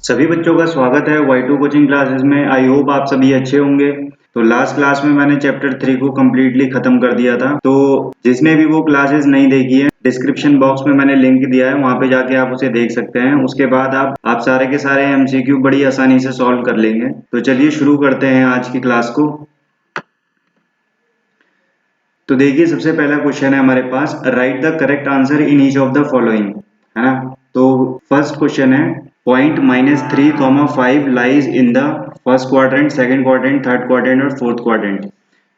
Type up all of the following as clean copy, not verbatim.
सभी बच्चों का स्वागत है Y2 कोचिंग क्लासेस में। आई होप आप सभी अच्छे होंगे। तो लास्ट क्लास में मैंने चैप्टर 3 को कम्प्लीटली खत्म कर दिया था। तो जिसने भी वो क्लासेस नहीं देखी है, डिस्क्रिप्शन बॉक्स में मैंने लिंक दिया है, वहां पे जाके आप उसे देख सकते हैं। उसके बाद आप सारे के सारे MCQ बड़ी आसानी से सॉल्व कर लेंगे। तो चलिए शुरू करते हैं आज की क्लास को। तो देखिए, सबसे पहला क्वेश्चन है हमारे पास, write the correct answer in each of the following, है ना। तो फर्स्ट क्वेश्चन है, point -3, 5 lies in the first quadrant, second quadrant, third quadrant और फोर्थ क्वाड्रेंट।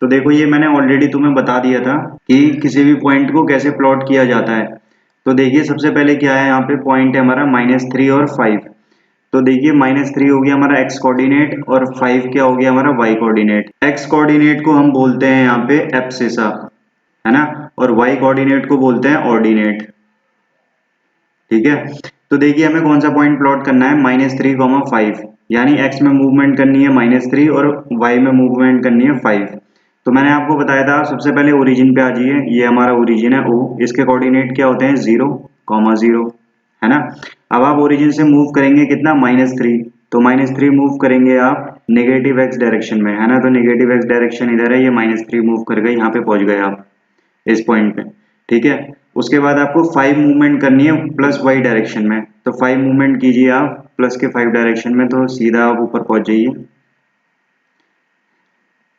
तो देखो, ये मैंने ऑलरेडी तुम्हें बता दिया था कि किसी भी पॉइंट को कैसे प्लॉट किया जाता है। तो देखिए, सबसे पहले क्या है, यहाँ पे पॉइंट है हमारा -3 और 5। तो देखिए, -3 हो गया हमारा x कोऑर्डिनेट और 5 क्या हो गया हमारा y कोऑर्डिनेट। x कोऑर्डिनेट को हम बोलते हैं यहाँ पे एब्सिसा, है ना, और y कोऑर्डिनेट को बोलते हैं ऑर्डिनेट। ठीक है। तो देखिए, हमें कौन सा पॉइंट प्लॉट करना है, -3, 5, यानी x में मूवमेंट करनी है -3 और y में मूवमेंट करनी है 5। तो मैंने आपको बताया था, सबसे पहले ओरिजिन पे आ जाइए। ये हमारा ओरिजिन है O, इसके कोऑर्डिनेट क्या होते हैं 0, 0, है ना। अब आप ओरिजिन से मूव करेंगे कितना, -3। तो -3 मूव करेंगे आप नेगेटिव x डायरेक्शन में, है ना। तो नेगेटिव x डायरेक्शन इधर है, ये -3 मूव कर गए, यहाँ पे पहुंच गए आप इस पॉइंट पे। ठीक है। उसके बाद आपको 5 मूवमेंट करनी है प्लस y डायरेक्शन में। तो 5 मूवमेंट कीजिए आप प्लस के 5 डायरेक्शन में, तो सीधा आप ऊपर पहुंच जाइए,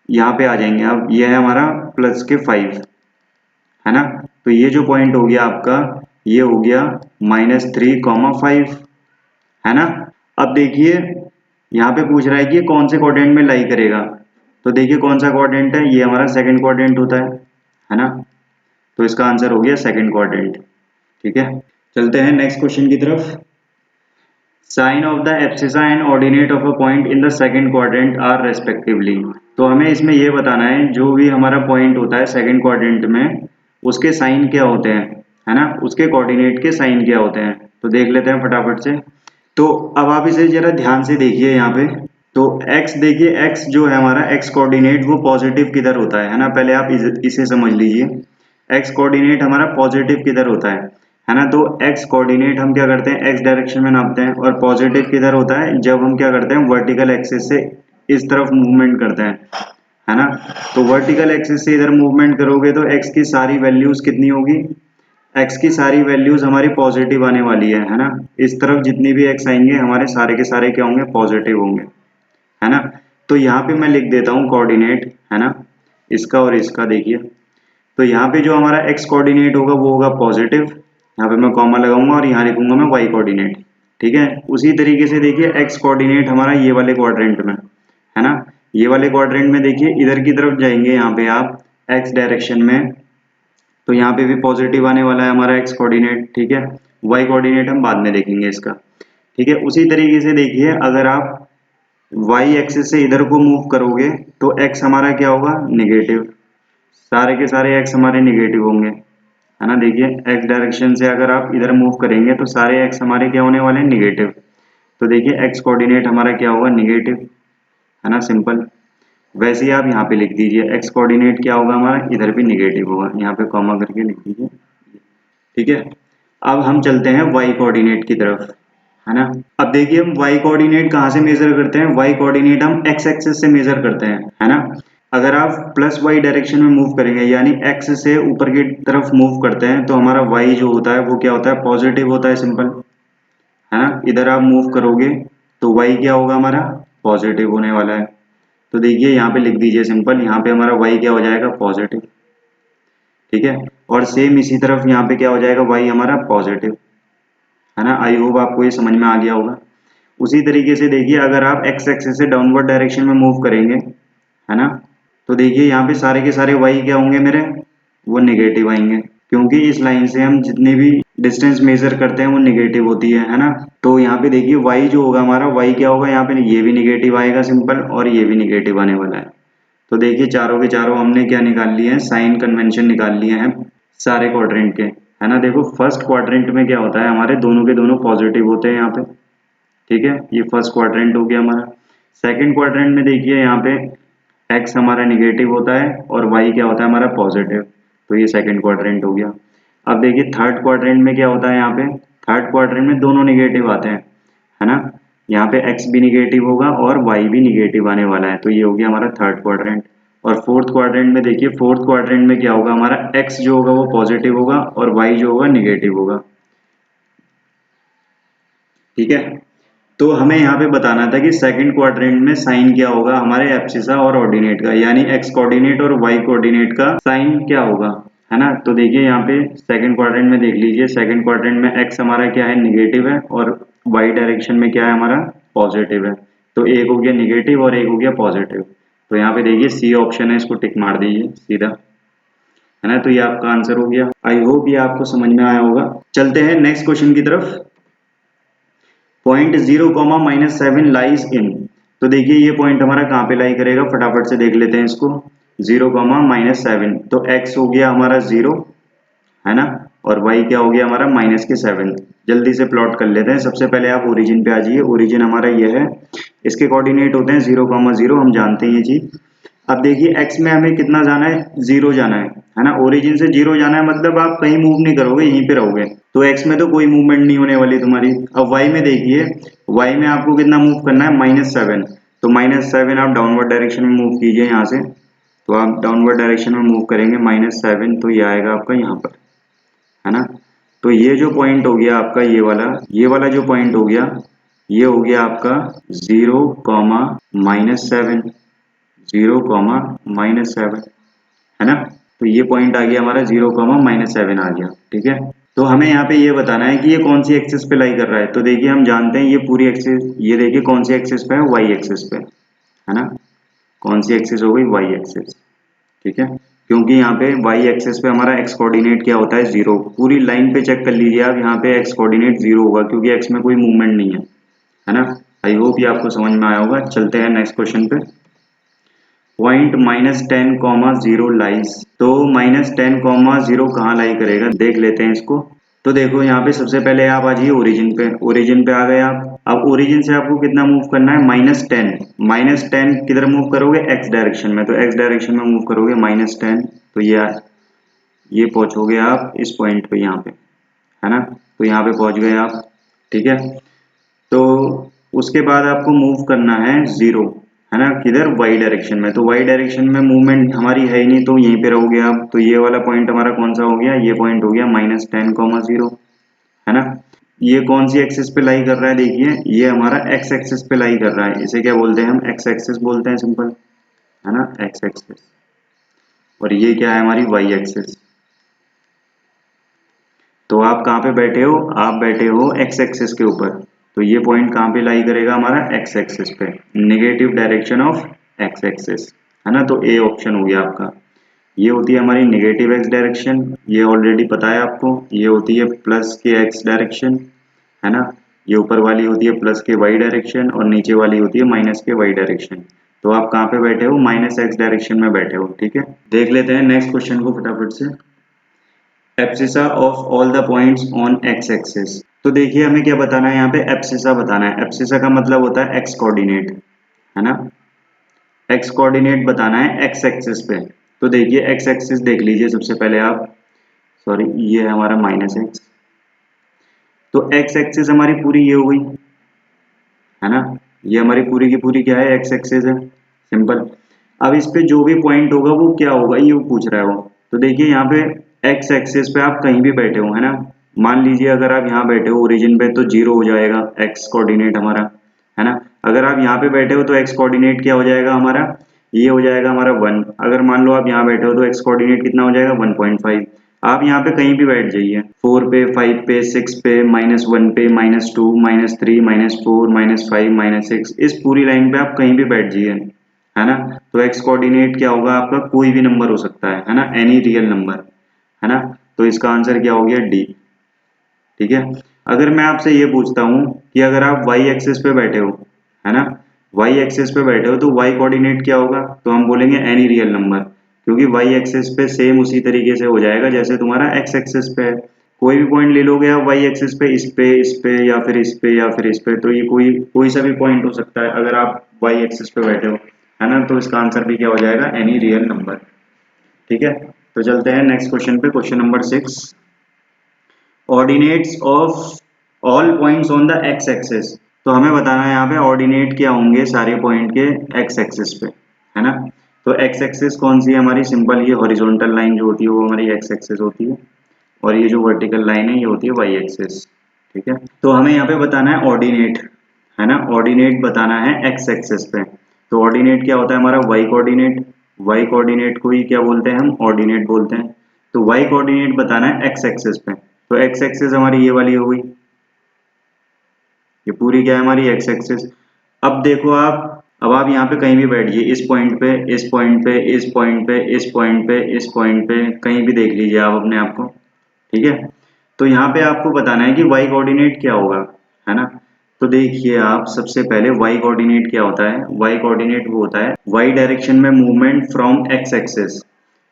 यहाँ पे आ जाएंगे आप। ये है हमारा प्लस के 5, है ना। तो ये जो पॉइंट हो गया आपका, ये हो गया -3, 5, है ना। अब देखिए, यहाँ पे पूछ रहा है कि ये कौन से क्वाड्रेंट में लाई करेगा। तो देखिए, कौन सा क्वाड्रेंट है, ये हमारा सेकंड क्वाड्रेंट होता है ना। तो इसका आंसर हो गया सेकंड क्वाड्रेंट। ठीक है। चलते हैं नेक्स्ट क्वेश्चन की तरफ। Sign of the abscissa and ordinate of a point in the second quadrant are respectively. तो हमें इसमें यह बताना है, जो भी हमारा पॉइंट होता है सेकंड क्वाड्रेंट में, उसके साइन क्या होते हैं, है ना, उसके कोऑर्डिनेट के साइन क्या होते हैं। तो देख लेते हैं फटाफट से। तो अब आप इसे जरा ध्यान से देखिए यहाँ पे। तो x देखिए, x जो है हमारा x कोऑर्डिनेट, वो पॉजिटिव किधर होता है ना। पहले आप इसे समझ लीजिए, x कोऑर्डिनेट हमारा पॉजिटिव किधर होता है ना। तो x कोऑर्डिनेट हम क्या करते हैं, x डायरेक्शन में नापते हैं, और पॉजिटिव किधर होता है, जब हम क्या करते हैं वर्टिकल एक्सिस से इस तरफ मूवमेंट करते हैं, है ना। तो वर्टिकल एक्सिस से इधर मूवमेंट करोगे तो x की सारी वैल्यूज कितनी होगी, x की सारी वैल्यूज हमारी पॉजिटिव आने वाली है ना। इस तरफ जितनी भी x आएंगे हमारे सारे के सारे क्या होंगे, पॉजिटिव होंगे, है ना। तो यहाँ पे मैं लिख देता हूँ कोऑर्डिनेट, है ना, इसका और इसका। देखिए, तो यहाँ पे जो हमारा x कोऑर्डिनेट होगा वो होगा पॉजिटिव, यहाँ पे मैं कॉमा लगाऊंगा और यहाँ लिखूंगा मैं y कोऑर्डिनेट। ठीक है। उसी तरीके से देखिए, x कोऑर्डिनेट हमारा ये वाले क्वाड्रेंट में, है ना। ये वाले क्वाड्रेंट में देखिए, इधर की तरफ जाएंगे यहाँ पे आप x डायरेक्शन में, तो यहाँ पे भी पॉजिटिव आने वाला है हमारा x कोऑर्डिनेट। ठीक है। y कोऑर्डिनेट हम बाद में देखेंगे इसका। ठीक है। उसी तरीके से देखिए, अगर आप y एक्सिस से इधर को मूव करोगे तो x हमारा क्या होगा, निगेटिव। सारे के सारे x हमारे निगेटिव होंगे, है ना। देखिए, x डायरेक्शन से अगर आप इधर मूव करेंगे तो सारे x हमारे क्या होने वाले हैं, निगेटिव। तो देखिए, x कोऑर्डिनेट हमारा क्या होगा, निगेटिव, है ना, सिंपल। वैसे ही आप यहाँ पे लिख दीजिए, x कोऑर्डिनेट क्या होगा हमारा, इधर भी निगेटिव होगा, यहाँ पे कॉमा करके लिख दीजिए। ठीक है। अब हम चलते हैं y कोऑर्डिनेट की तरफ, है ना। अब देखिए, हम y कोऑर्डिनेट कहाँ से मेजर करते हैं, y कोऑर्डिनेट हम x एक्सिस से मेजर करते हैं, है ना। अगर आप प्लस y डायरेक्शन में मूव करेंगे, यानी x से ऊपर की तरफ मूव करते हैं, तो हमारा y जो होता है वो क्या होता है, पॉजिटिव होता है, सिंपल, है ना। इधर आप मूव करोगे तो y क्या होगा हमारा, पॉजिटिव होने वाला है। तो देखिए, यहाँ पे लिख दीजिए सिंपल, यहाँ पे हमारा y क्या हो जाएगा, पॉजिटिव। ठीक है। और सेम इसी तरफ यहाँ पे क्या हो जाएगा, y हमारा पॉजिटिव, है ना। आई होप आपको ये समझ में आ गया होगा। उसी तरीके से देखिए, अगर आप x एक्सिस से डाउनवर्ड डायरेक्शन में मूव करेंगे, है ना, तो देखिए यहाँ पे सारे के सारे y क्या होंगे मेरे, वो निगेटिव आएंगे, क्योंकि इस लाइन से हम जितनी भी डिस्टेंस मेजर करते हैं वो निगेटिव होती है ना। तो यहाँ पे देखिए, y जो होगा हमारा, y क्या होगा, यहाँ पे ये भी निगेटिव आएगा सिंपल, और ये भी निगेटिव आने वाला है। तो देखिए, चारों के चारों हमने क्या निकाल लिए हैं, साइन कन्वेंशन निकाल लिए हैं सारे क्वाड्रेंट के, है ना। देखो, फर्स्ट क्वाड्रेंट में क्या होता है, हमारे दोनों के दोनों पॉजिटिव होते हैं यहाँ पे। ठीक है। ये फर्स्ट क्वाड्रेंट हो गया हमारा। सेकंड क्वाड्रेंट में देखिए, यहाँ पे x हमारा निगेटिव होता है और y क्या होता है हमारा, पॉजिटिव। तो ये सेकंड क्वाड्रेंट हो गया। अब देखिए, थर्ड क्वाड्रेंट में क्या होता है, यहाँ पे थर्ड क्वाड्रेंट में दोनों निगेटिव आते हैं, है ना। यहाँ पे x भी निगेटिव होगा और y भी निगेटिव आने वाला है, तो ये हो गया हमारा थर्ड क्वाड्रेंट। और फोर्थ क्वाड्रेंट में देखिए, फोर्थ क्वाड्रेंट में क्या होगा, हमारा x जो होगा वो पॉजिटिव होगा और y जो होगा निगेटिव होगा। ठीक है, तो हमें यहाँ पे बताना था कि सेकंड क्वाड्रेंट में साइन क्या होगा हमारे एब्सिसा और ऑर्डिनेट का, यानी x कोऑर्डिनेट और y कोऑर्डिनेट का साइन क्या होगा, है ना। तो देखिए यहाँ पे सेकंड क्वाड्रेंट में देख लीजिए, सेकंड क्वाड्रेंट में x हमारा क्या है, निगेटिव है, और y डायरेक्शन में क्या है हमारा, पॉजिटिव है। तो एक हो गया निगेटिव और एक हो गया पॉजिटिव। तो यहाँ पे देखिए सी ऑप्शन है, इसको टिक मार दीजिए सीधा, है ना। तो ये आपका आंसर हो गया। आई होप ये आपको समझ में आया होगा। चलते हैं नेक्स्ट क्वेश्चन की तरफ। Point 0, -7 lies in. तो देखिए ये पॉइंट हमारा कहाँ पे लाई करेगा, फटाफट से देख लेते हैं इसको। 0, -7, तो x हो गया हमारा 0, है ना, और y क्या हो गया हमारा -7। जल्दी से प्लॉट कर लेते हैं। सबसे पहले आप ओरिजिन पे आ जाइए। ओरिजिन हमारा ये है, इसके कोऑर्डिनेट होते हैं 0, 0, हम जानते हैं ये चीज। अब देखिए x में हमें कितना जाना है, 0 जाना है ना। ओरिजिन से 0 जाना है, मतलब आप कहीं मूव नहीं करोगे, यहीं पे रहोगे। तो x में तो कोई मूवमेंट नहीं होने वाली तुम्हारी। अब y में देखिए, y में आपको कितना मूव करना है, -7। तो -7 आप डाउनवर्ड डायरेक्शन में मूव कीजिए यहाँ से। तो आप डाउनवर्ड डायरेक्शन में मूव करेंगे -7, तो ये आएगा आपका यहाँ पर, है ना। तो ये जो पॉइंट हो गया आपका, ये वाला जो पॉइंट हो गया, ये हो गया आपका 0, -7, 0, -7, है ना। तो ये पॉइंट आ गया हमारा 0, -7 आ गया। ठीक है, तो हमें यहाँ पे ये बताना है कि ये कौन सी एक्सिस पे लाई कर रहा है। तो देखिए हम जानते हैं ये पूरी एक्सिस, ये देखिए कौन सी एक्सिस पे है, वाई एक्सिस पे, है ना। कौन सी एक्सिस हो गई, वाई एक्सिस। ठीक है, क्योंकि यहाँ पे वाई एक्सिस पे हमारा एक्स कोऑर्डिनेट क्या होता है, 0। पूरी लाइन पे चेक कर लीजिए आप, यहाँ पे एक्स कोऑर्डिनेट 0 होगा, क्योंकि एक्स में कोई मूवमेंट नहीं है ना। आई होप ये आपको समझ में आया होगा। चलते हैं नेक्स्ट क्वेश्चन पे। Point -10, 0 lies. तो -10, 0 कहाँ लाई करेगा, देख लेते हैं इसको। तो देखो यहाँ पे सबसे पहले आप आ जाइए ओरिजिन पे। ओरिजिन पे आ गए आप। अब ओरिजिन से आपको कितना मूव करना है, -10। -10 किधर मूव करोगे, एक्स डायरेक्शन में। तो एक्स डायरेक्शन में मूव करोगे -10, तो ये पहुंचोगे आप इस पॉइंट पे, यहाँ पे, है ना। तो यहाँ पे पहुंच गए आप। ठीक है, तो उसके बाद आपको मूव करना है 0, है ना, किधर, वाई डायरेक्शन में। तो वाई डायरेक्शन में मूवमेंट हमारी है ही नहीं, तो यहीं पे रहोगे आप। तो ये वाला पॉइंट हमारा कौन सा हो गया, ये पॉइंट हो गया -10, 0, है ना। ये कौन सी एक्सिस पे लाई कर रहा है, देखिए ये हमारा एक्स एक्सिस पे लाई कर रहा है। इसे क्या बोलते हैं, हम एक्स एक्सिस बोलते हैं, सिंपल, है ना, एक्स एक्सिस। और ये क्या है, हमारी वाई एक्सिस। तो आप कहाँ पे बैठे हो, आप बैठे हो एक्स एक्सिस के ऊपर। तो ये पॉइंट कहाँ पे लाई करेगा, हमारा एक्स एक्सिस पे, negative direction of x axis, है ना। तो ए ऑप्शन हो गया आपका। ये होती है हमारी नेगेटिव एक्स डायरेक्शन, ये ऑलरेडी पता है आपको। ये होती है प्लस के एक्स डायरेक्शन, है ना। ये ऊपर वाली होती है प्लस के वाई डायरेक्शन, और नीचे वाली होती है माइनस के वाई डायरेक्शन। तो आप कहाँ पे बैठे हो, -x डायरेक्शन में बैठे हो। ठीक है, देख लेते हैं नेक्स्ट क्वेश्चन को फटाफट से। Abscissa of all the points on X axis. तो देखिए हमें क्या बताना है, यहाँ पे एब्सिसा बताना है। एब्सिसा का मतलब होता है एक्स कोऑर्डिनेट, है ना। एक्स कोऑर्डिनेट बताना है एक्स एक्सिस पे। तो देखिए एक्स एक्सिस देख लीजिए सबसे पहले आप, सॉरी ये है हमारा -x। तो एक्स एक्सिस हमारी पूरी ये हो गई, है ना। ये हमारी पूरी की पूरी क्या है, एक्स एक्सिस है, सिंपल। अब इस पे जो भी पॉइंट होगा वो क्या होगा, ये पूछ रहा है वो। तो देखिए यहाँ पे एक्स एक्सिस पे आप कहीं भी बैठे हो, है ना। मान लीजिए अगर आप यहाँ बैठे हो ओरिजिन पे, तो 0 हो जाएगा एक्स कोऑर्डिनेट हमारा, है ना। अगर आप यहाँ पे बैठे हो तो एक्स कोऑर्डिनेट क्या हो जाएगा हमारा, ये हो जाएगा हमारा 1। अगर मान लो आप यहाँ बैठे हो तो एक्स कोऑर्डिनेट कितना हो जाएगा, 1.5। आप यहाँ पे कहीं भी बैठ जाइए, 4 पे, 5 पे, 6 पे, -1 पे, -2, -3, -4, -5, -6, इस पूरी लाइन पे आप कहीं भी बैठ जाइए, है ना। तो एक्स कोऑर्डिनेट क्या होगा आपका, कोई भी नंबर हो सकता है ना, एनी रियल नंबर, है ना। तो इसका आंसर क्या हो गया, डी। ठीक है, अगर मैं आपसे ये पूछता हूँ कि अगर आप वाई एक्सिस पे बैठे हो, है ना, वाई एक्सिस पे बैठे हो, तो वाई कोऑर्डिनेट क्या होगा, तो हम बोलेंगे एनी रियल नंबर, क्योंकि वाई एक्सिस पे सेम उसी तरीके से हो जाएगा जैसे तुम्हारा एक्स एक्सिस पे है। कोई भी पॉइंट ले लोगे आप वाई एक्सिस पे, इस पे या फिर इस पे या फिर इस पे, तो ये कोई कोई सा भी पॉइंट हो सकता है अगर आप वाई एक्सिस पे बैठे हो, है ना। तो इसका आंसर भी क्या हो जाएगा, एनी रियल नंबर। ठीक है, तो चलते हैं नेक्स्ट क्वेश्चन पे, question number 6। Ordinates of all points on the x axis. तो हमें बताना है यहाँ पे ऑर्डिनेट क्या होंगे सारे पॉइंट के एक्स एक्सिस पे, है ना। तो एक्स एक्सिस कौन सी है हमारी, सिंपल ये हॉरिजॉन्टल लाइन जो होती है वो हमारी एक्स एक्सिस होती है, और ये जो वर्टिकल लाइन है ये होती है वाई एक्सिस। ठीक है, तो हमें यहाँ पे बताना है ऑर्डिनेट, है ना, ऑर्डिनेट बताना है एक्स एक्सिस पे। तो ऑर्डिनेट क्या होता है हमारा, वाई कोऑर्डिनेट, वाई कोऑर्डिनेट को ही क्या बोलते हैं हम, ऑर्डिनेट बोलते हैं। तो वाई कोऑर्डिनेट बताना है एक्स एक्सिस पे, तो एक्स एक्सिस हमारी ये वाली हो गई, ये पूरी क्या है हमारी एक्स एक्सिस। अब देखो आप, अब आप यहाँ पे कहीं भी बैठिए, इस पॉइंट पे, इस पॉइंट पे, इस पॉइंट पे, इस पॉइंट पे, इस पॉइंट पे, कहीं भी देख लीजिए आप अपने आप को। ठीक है, तो यहाँ पे आपको बताना है कि y कोऑर्डिनेट क्या होगा, है ना। तो देखिए आप, सबसे पहले y कोऑर्डिनेट क्या होता है, y कोऑर्डिनेट वो होता है y डायरेक्शन में मूवमेंट फ्रॉम x एक्सिस,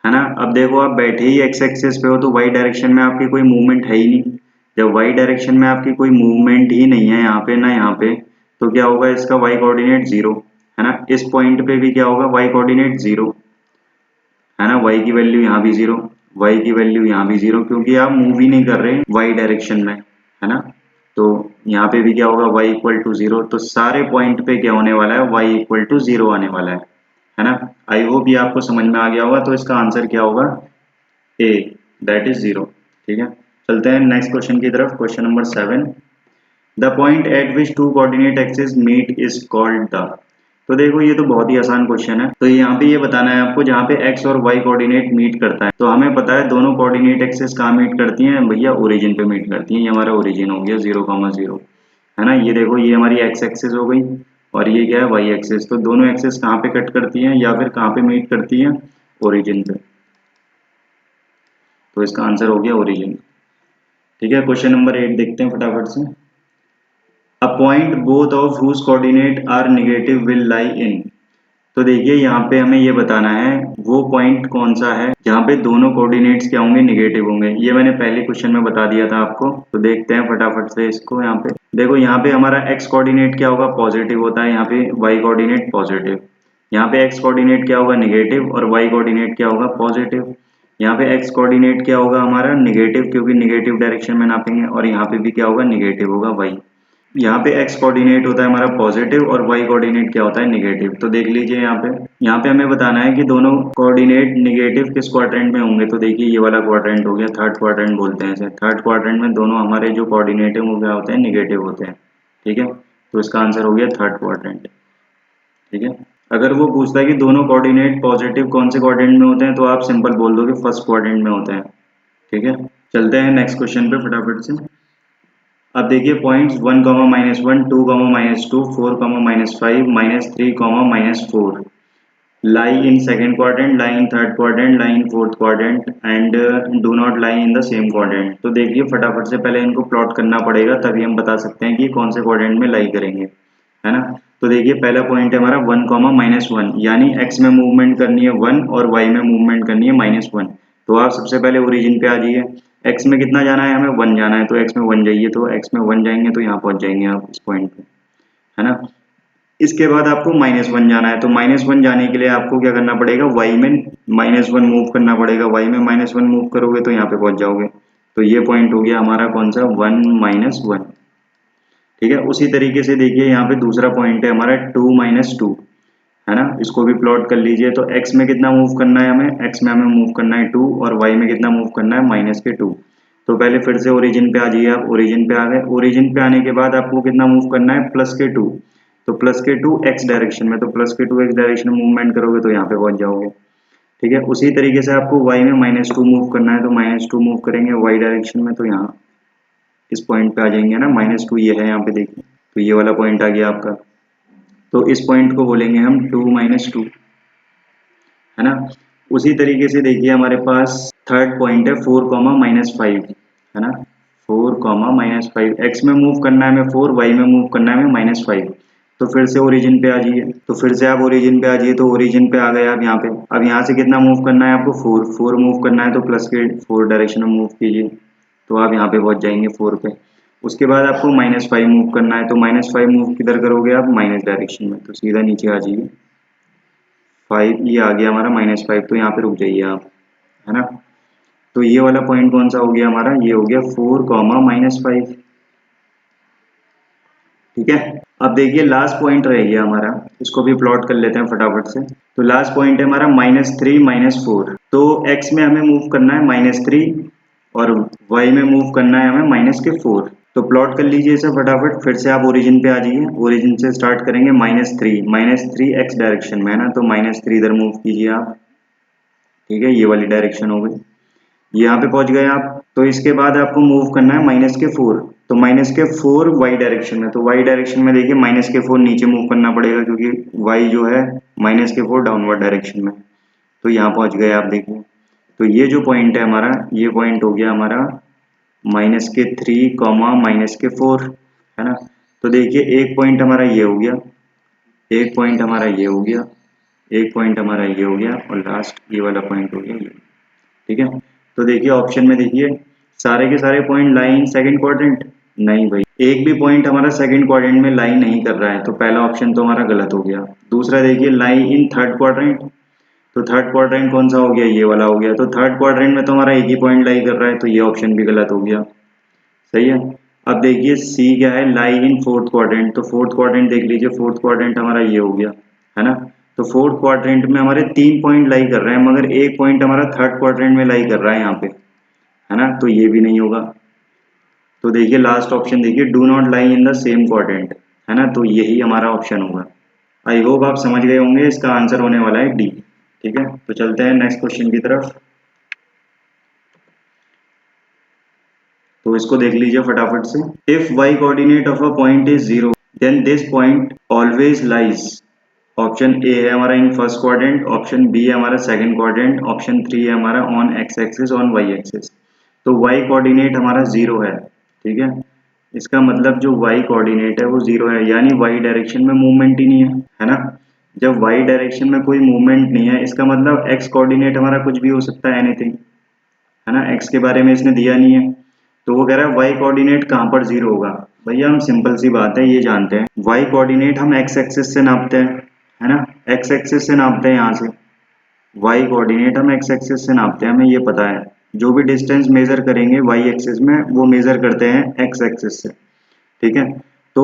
है ना। अब देखो आप बैठे ही x एक्सिस पे हो तो y डायरेक्शन में आपकी कोई मूवमेंट है ही नहीं। जब y डायरेक्शन में आपकी कोई मूवमेंट ही नहीं है यहाँ पे ना यहाँ पे, तो क्या होगा, इसका y कोऑर्डिनेट जीरो, है ना। इस पॉइंट पे भी क्या होगा, y कोऑर्डिनेट जीरो, है ना। y की वैल्यू यहाँ भी जीरो, y की वैल्यू यहाँ भी जीरो, क्योंकि आप मूव ही नहीं कर रहे y डायरेक्शन में, है ना। तो यहाँ पे भी क्या होगा, y इक्वल टू जीरो। तो सारे पॉइंट पे क्या होने वाला है, y इक्वल टू जीरो आने वाला है ना। आई होप ये आपको समझ में आ गया होगा। तो इसका आंसर क्या होगा, ए, दैट इज जीरो। ठीक है, चलते हैं नेक्स्ट क्वेश्चन की तरफ। Question number 7, the point at which two coordinate axis meet is called the. तो देखो ये तो बहुत ही आसान क्वेश्चन है। तो यहाँ पे ये बताना है आपको, जहाँ पे x और y कोऑर्डिनेट मीट करता है, तो हमें पता है दोनों कोऑर्डिनेट एक्सिस कहाँ मीट करती हैं भैया, ओरिजिन पे मीट करती हैं। ये हमारा ओरिजिन हो गया 0,0, है ना। ये देखो ये हमारी x एक्सिस हो गई, और ये क्या है y एक्सिस। तो दोनों एक्सिस कहाँ पे कट करती हैं या फिर कहाँ पे मीट करती हैं, ओरिजिन पे। तो इसका आंसर हो गया ओरिजिन। ठीक है, क्वेश्चन नंबर 8 देखते हैं फटाफट से। A point both of whose coordinates are negative will lie in. तो देखिए यहाँ पे हमें ये बताना है वो पॉइंट कौन सा है जहाँ पे दोनों कोऑर्डिनेट्स क्या होंगे, निगेटिव होंगे। ये मैंने पहले क्वेश्चन में बता दिया था आपको। तो देखते हैं फटाफट से इसको। यहाँ पे देखो, यहाँ पे हमारा x कोऑर्डिनेट क्या होगा, पॉजिटिव होता है, यहाँ पे y कोऑर्डिनेट पॉजिटिव। यहाँ पे x कोऑर्डिनेट क्या होगा, निगेटिव, और y कोऑर्डिनेट क्या होगा, पॉजिटिव। यहाँ पे x कोऑर्डिनेट क्या होगा हमारा, निगेटिव, क्योंकि निगेटिव डायरेक्शन में नापेंगे, और यहाँ पे भी क्या होगा, निगेटिव होगा y। यहाँ पे x कोऑर्डिनेट होता है हमारा पॉजिटिव, और y कोऑर्डिनेट क्या होता है, निगेटिव। तो देख लीजिए यहाँ पे हमें बताना है कि दोनों कोऑर्डिनेट निगेटिव किस क्वाड्रेंट में होंगे। तो देखिए ये वाला क्वाड्रेंट हो गया, थर्ड क्वाड्रेंट बोलते हैं इसे। थर्ड क्वाड्रेंट में दोनों हमारे जो कोऑर्डिनेट है वो क्या होते हैं, निगेटिव होते हैं। ठीक है, तो इसका आंसर हो गया थर्ड क्वाड्रेंट। ठीक है, अगर वो पूछता है कि दोनों कोऑर्डिनेट पॉजिटिव कौन से क्वाड्रेंट में होते हैं, तो आप सिंपल बोल दो कि फर्स्ट क्वाड्रेंट में होते हैं। ठीक है, चलते हैं नेक्स्ट क्वेश्चन पे फटाफट से। अब देखिए points 1, -1, 2, -2, 4, -5, -3, -4 lie in second quadrant, lie in third quadrant, lie in fourth quadrant and do not lie in the same quadrant। तो देखिए फटाफट से पहले इनको प्लॉट करना पड़ेगा, तभी हम बता सकते हैं कि कौन से क्वाड्रेंट में लाई करेंगे, है ना। तो देखिए पहला पॉइंट है हमारा 1, -1, यानी x में मूवमेंट करनी है 1 और y में मूवमेंट करनी है -1। तो आप सबसे पहले ओरिजिन पे आ जाइए। x में कितना जाना है, हमें 1 जाना है, तो x में 1 जाइए। तो x में 1 जाएंगे तो यहाँ पहुंच जाएंगे आप इस पॉइंट पे, है ना। इसके बाद आपको -1 जाना है, तो -1 जाने के लिए आपको क्या करना पड़ेगा, y में -1 मूव करना पड़ेगा। y में -1 मूव करोगे तो यहाँ पे पहुंच जाओगे। तो ये पॉइंट हो गया हमारा कौन सा, 1, -1। ठीक है, उसी तरीके से देखिए यहाँ पे दूसरा पॉइंट है हमारा 2, -2, है ना। इसको भी प्लॉट कर लीजिए। तो x में कितना मूव करना है हमें, x में हमें मूव करना है 2, और y में कितना मूव करना है, -2। तो पहले फिर से ओरिजिन पे आ जाइए आप। ओरिजिन पे आ गए, ओरिजिन पे आने के बाद आपको कितना मूव करना है, +2। तो +2 x डायरेक्शन में, तो +2 x डायरेक्शन में मूवमेंट करोगे तो यहाँ पे पहुंच जाओगे। ठीक है, उसी तरीके से आपको y में -2 मूव करना है, तो -2 मूव करेंगे y डायरेक्शन में, तो यहाँ इस पॉइंट पे आ जाएंगे ना। -2 ये है यहाँ पे देखिए, तो ये वाला पॉइंट आ गया आपका। तो इस पॉइंट को बोलेंगे हम 2, -2, है ना। उसी तरीके से देखिए हमारे पास थर्ड पॉइंट है 4, -5, है ना। 4, -5, x में मूव करना है हमें 4, y में मूव करना है हमें -5। तो फिर से ओरिजिन पे आ जाइए। तो फिर से आप ओरिजिन पे आ जाइए। तो ओरिजिन पे आ गए आप यहाँ पे। अब यहाँ से कितना मूव करना है आपको, 4 मूव करना है, तो प्लस के 4 डायरेक्शन में मूव कीजिए, तो आप यहाँ पे पहुंच जाएंगे 4 पे। उसके बाद आपको -5 मूव करना है, तो -5 मूव किधर करोगे आप, माइनस डायरेक्शन में, तो सीधा नीचे आ जाइए। 5 ये आ गया हमारा -5, तो यहाँ पे रुक जाइए आप, है ना। तो ये वाला पॉइंट कौन सा हो गया हमारा, ये हो गया 4, -5। ठीक है, अब देखिए लास्ट पॉइंट रह गया हमारा, इसको भी प्लॉट कर लेते हैं फटाफट से। तो लास्ट पॉइंट है हमारा -3 -4। तो x में हमें मूव करना है -3 और y में मूव करना है हमें -4। तो प्लॉट कर लीजिए इसे फटाफट, फिर से आप ओरिजिन पे आ जाइए। ओरिजिन से स्टार्ट करेंगे -3 x डायरेक्शन में है ना, तो -3 इधर मूव कीजिए आप। ठीक है, ये वाली डायरेक्शन हो गई, यहाँ पे पहुंच गए आप। तो इसके बाद आपको मूव करना है -4। तो -4 y डायरेक्शन में, तो y डायरेक्शन में देखिए -4 नीचे मूव करना पड़ेगा क्योंकि y जो है -4 डाउनवर्ड डायरेक्शन में। तो यहाँ पहुंच गए आप देखिए। तो ये जो पॉइंट है हमारा, ये पॉइंट हो गया हमारा -3, -4 है ना। तो देखिए एक पॉइंट हमारा ये हो गया, एक पॉइंट हमारा ये हो गया, एक पॉइंट हमारा ये हो गया और लास्ट ये वाला पॉइंट हो गया ये। ठीक है, तो देखिए ऑप्शन में देखिए सारे के सारे point lie in second quadrant, नहीं भाई एक भी पॉइंट हमारा सेकंड क्वाड्रेंट में लाई नहीं कर रहा है, तो पहला ऑप्शन तो हमारा गलत हो गया। दूसरा देखिए लाई इन थर्ड क्वाड्रेंट, तो थर्ड क्वाड्रेंट कौन सा हो गया, ये वाला हो गया। तो थर्ड क्वाड्रेंट में तो हमारा एक ही पॉइंट लाई कर रहा है, तो ये ऑप्शन भी गलत हो गया। सही है। अब देखिए सी क्या है, लाई इन फोर्थ क्वाड्रेंट, तो फोर्थ क्वाड्रेंट देख लीजिए, फोर्थ क्वाड्रेंट हमारा ये हो गया है ना। तो फोर्थ क्वाड्रेंट में हमारे 3 पॉइंट लाई कर रहे हैं, मगर एक पॉइंट हमारा थर्ड क्वाड्रेंट में लाई कर रहा है यहाँ पे, है ना, तो ये भी नहीं होगा। तो देखिए लास्ट ऑप्शन देखिए, do not lie in the same quadrant, है ना, तो यही हमारा ऑप्शन होगा। आई होप आप समझ गए होंगे, इसका आंसर होने वाला है डी। ठीक है, तो चलते हैं नेक्स्ट क्वेश्चन की तरफ। तो इसको देख लीजिए फटाफट से। If y coordinate of a point is 0 then this point always lies. Option A है हमारा in first quadrant, option B है हमारा सेकंड क्वाड्रेंट, ऑप्शन 3 है हमारा on X axis, on Y axis. तो y कोऑर्डिनेट हमारा 0 है। ठीक है, इसका मतलब जो y कोऑर्डिनेट है वो 0 है, यानी y डायरेक्शन में मूवमेंट ही नहीं है ना। जब y डायरेक्शन में कोई मूवमेंट नहीं है, इसका मतलब x कोऑर्डिनेट हमारा कुछ भी हो सकता है, एनीथिंग, है ना। x के बारे में इसने दिया नहीं है, तो वो कह रहा है y कोऑर्डिनेट कहाँ पर 0 होगा। भैया हम सिंपल सी बात है ये जानते हैं, y कोऑर्डिनेट हम x एक्सिस से नापते हैं, है ना, x एक्सिस से नापते हैं यहाँ से। y कोऑर्डिनेट हम x एक्सिस से नापते हैं, हमें ये पता है। जो भी डिस्टेंस मेजर करेंगे y एक्सिस में, वो मेजर करते हैं x एक्सिस से। ठीक है, तो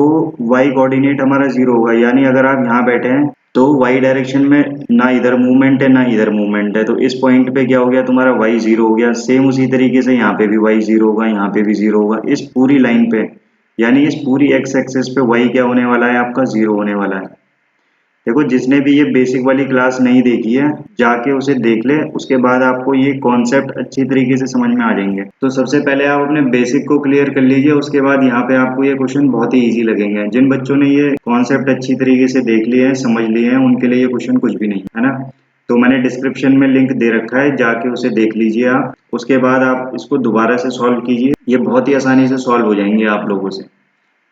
y कोऑर्डिनेट हमारा 0 होगा, यानी अगर आप यहाँ बैठे हैं तो y डायरेक्शन में ना इधर मूवमेंट है ना इधर मूवमेंट है, तो इस पॉइंट पे क्या हो गया तुम्हारा, y 0 हो गया। सेम उसी तरीके से यहाँ पे भी y 0 होगा, यहाँ पे भी 0 होगा, इस पूरी लाइन पे, यानी इस पूरी x एक्सिस पे y क्या होने वाला है आपका, 0 होने वाला है। देखो जिसने भी ये बेसिक वाली क्लास नहीं देखी है, जाके उसे देख ले, उसके बाद आपको ये कॉन्सेप्ट अच्छी तरीके से समझ में आ जाएंगे। तो सबसे पहले आप अपने बेसिक को क्लियर कर लीजिए, उसके बाद यहाँ पे आपको ये क्वेश्चन बहुत ही इजी लगेंगे। जिन बच्चों ने ये कॉन्सेप्ट अच्छी तरीके से देख लिए हैं, समझ लिए हैं, उनके लिए ये क्वेश्चन कुछ भी नहीं है ना। तो मैंने डिस्क्रिप्शन में लिंक दे रखा है, जाके उसे देख लीजिए आप। उसके बाद आप इसको दोबारा से सॉल्व कीजिए, ये बहुत ही आसानी से सॉल्व हो जाएंगे आप लोगों से।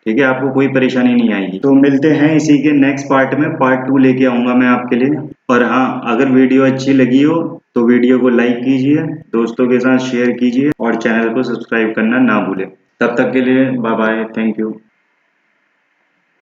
ठीक है, आपको कोई परेशानी नहीं आएगी। तो मिलते हैं इसी के नेक्स्ट पार्ट में, पार्ट 2 लेके आऊंगा मैं आपके लिए। और हाँ, अगर वीडियो अच्छी लगी हो तो वीडियो को लाइक कीजिए, दोस्तों के साथ शेयर कीजिए और चैनल को सब्सक्राइब करना ना भूलें। तब तक के लिए बाय बाय, थैंक यू।